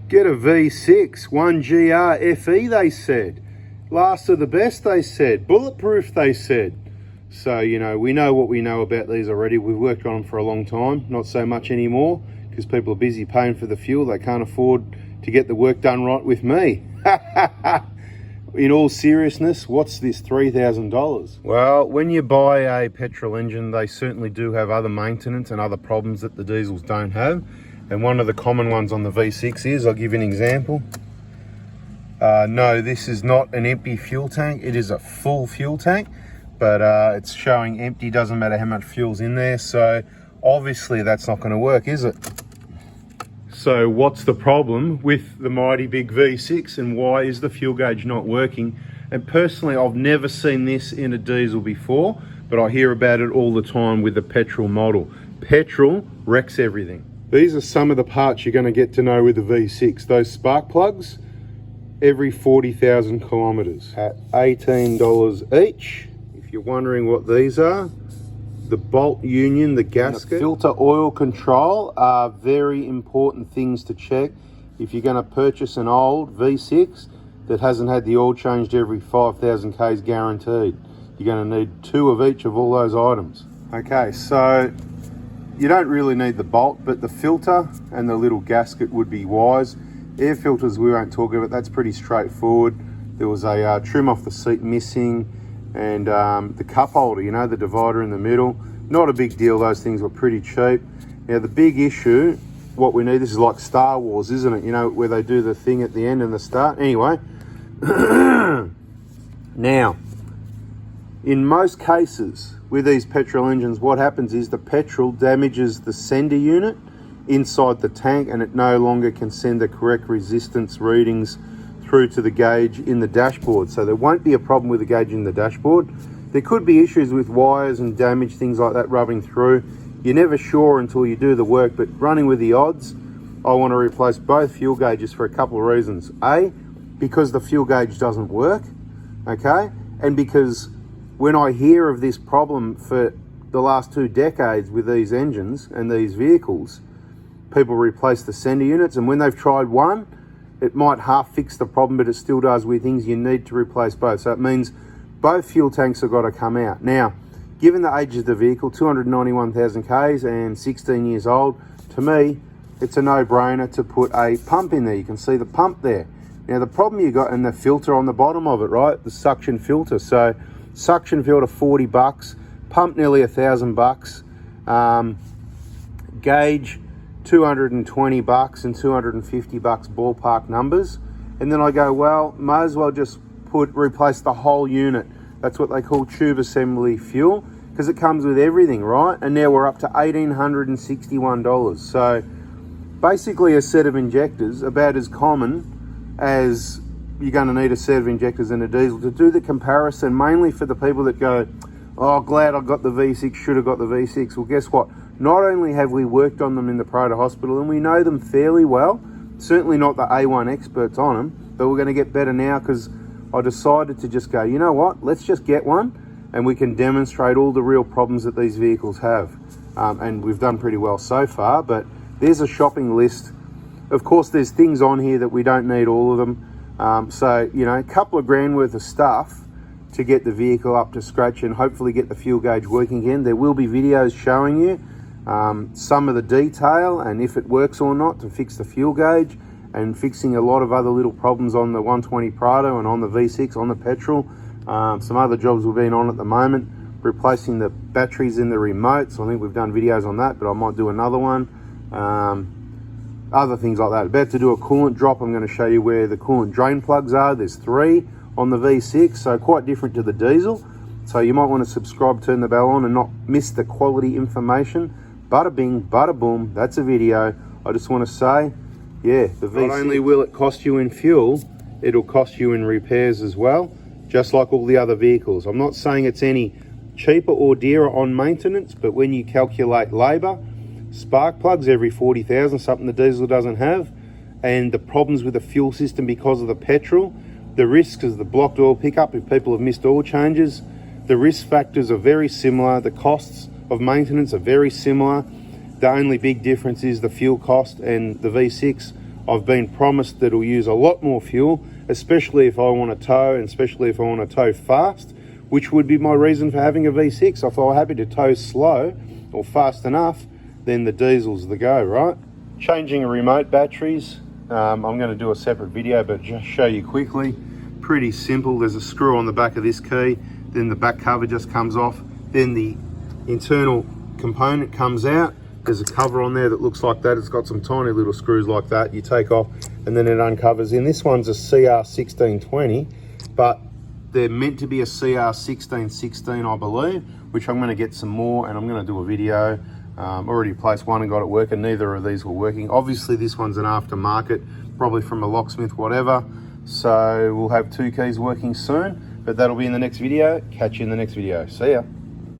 Get a V6, 1GR FE, they said. Last of the best, they said. Bulletproof, they said. So, you know, we know what we know about these already. We've worked on them for a long time, not so much anymore, because people are busy paying for the fuel. They can't afford to get the work done right with me. In all seriousness, what's this $3,000? Well, when you buy a petrol engine, they certainly do have other maintenance and other problems that the diesels don't have. And one of the common ones on the V6 is, I'll give you an example. No, this is not an empty fuel tank. It is a full fuel tank, but it's showing empty, doesn't matter how much fuel's in there. So obviously that's not gonna work, is it? So what's the problem with the mighty big V6 and why is the fuel gauge not working? And personally, I've never seen this in a diesel before, but I hear about it all the time with the petrol model. Petrol wrecks everything. These are some of the parts you're going to get to know with the V6. Those spark plugs, every 40,000 kilometers at $18 each. If you're wondering what these are, the bolt union, the gasket, the filter oil control are very important things to check if you're going to purchase an old V6 that hasn't had the oil changed every 5,000 Ks guaranteed. You're going to need 2 of each of all those items. Okay, so you don't really need the bolt, but the filter and the little gasket would be wise. Air filters we won't talk about, that's pretty straightforward. There was a trim off the seat missing, and the cup holder, you know, the divider in the middle, not a big deal. Those things were pretty cheap. Now the big issue, what we need, this is like Star Wars, isn't it? You know, where they do the thing at the end and the start. Anyway, now, in most cases with these petrol engines, what happens is the petrol damages the sender unit inside the tank, and it no longer can send the correct resistance readings through to the gauge in the dashboard. So there won't be a problem with the gauge in the dashboard. There could be issues with wires and damage, things like that rubbing through. You're never sure until you do the work, but running with the odds, I want to replace both fuel gauges for a couple of reasons. A, because the fuel gauge doesn't work, okay? And because when I hear of this problem for the last 2 decades with these engines and these vehicles, people replace the sender units, and when they've tried one, it might half fix the problem, but it still does weird things. You need to replace both. So it means both fuel tanks have got to come out. Now, given the age of the vehicle, 291,000 Ks and 16 years old, to me, it's a no-brainer to put a pump in there. You can see the pump there. Now, the problem you got in the filter on the bottom of it, right? The suction filter. So, suction filter, $40. Pump, nearly $1,000. Gauge, $220 and $250 ballpark numbers. And then I go, well, might as well just replace the whole unit. That's what they call tube assembly fuel, because it comes with everything, right? And now we're up to $1,861. So basically a set of injectors, about as common as you're going to need a set of injectors in a diesel. To do the comparison, mainly for the people that go, oh, glad I got the V6, should have got the V6. Well, guess what? Not only have we worked on them in the Proto Hospital and we know them fairly well, certainly not the A1 experts on them, but we're going to get better now because I decided to just go, you know what, let's just get one and we can demonstrate all the real problems that these vehicles have. And we've done pretty well so far, but there's a shopping list. Of course, there's things on here that we don't need all of them. So, you know, a couple of grand worth of stuff to get the vehicle up to scratch and hopefully get the fuel gauge working again. There will be videos showing you some of the detail and if it works or not to fix the fuel gauge, and fixing a lot of other little problems on the 120 Prado and on the V6, on the petrol. Some other jobs we've been on at the moment, replacing the batteries in the remotes. I think we've done videos on that, but I might do another one. Other things like that. About to do a coolant drop. I'm going to show you where the coolant drain plugs are. There's 3 on the V6, so quite different to the diesel. So you might want to subscribe, turn the bell on and not miss the quality information. Bada bing, bada boom, that's a video. I just want to say, yeah, the V6, not only will it cost you in fuel, it'll cost you in repairs as well, just like all the other vehicles. I'm not saying it's any cheaper or dearer on maintenance, but when you calculate labour, spark plugs every 40,000, something the diesel doesn't have, and the problems with the fuel system because of the petrol, the risks of the blocked oil pickup if people have missed oil changes, the risk factors are very similar, the costs of maintenance are very similar. The only big difference is the fuel cost, and the V6 I've been promised that it'll use a lot more fuel, especially if I want to tow, and especially if I want to tow fast, which would be my reason for having a V6. If I were happy to tow slow or fast enough, then the diesel's the go, right? Changing remote batteries, I'm going to do a separate video, but just show you quickly. Pretty simple. There's a screw on the back of this key, then the back cover just comes off, then the internal component comes out. There's a cover on there that looks like that. It's got some tiny little screws like that you take off, and then it uncovers. And this one's a CR1620, but they're meant to be a CR1616, I believe, which I'm going to get some more, and I'm going to do a video. Already placed one and got it working. Neither of these were working. Obviously this one's an aftermarket, probably from a locksmith, whatever. So we'll have two keys working soon, but that'll be in the next video. Catch you in the next video. See ya.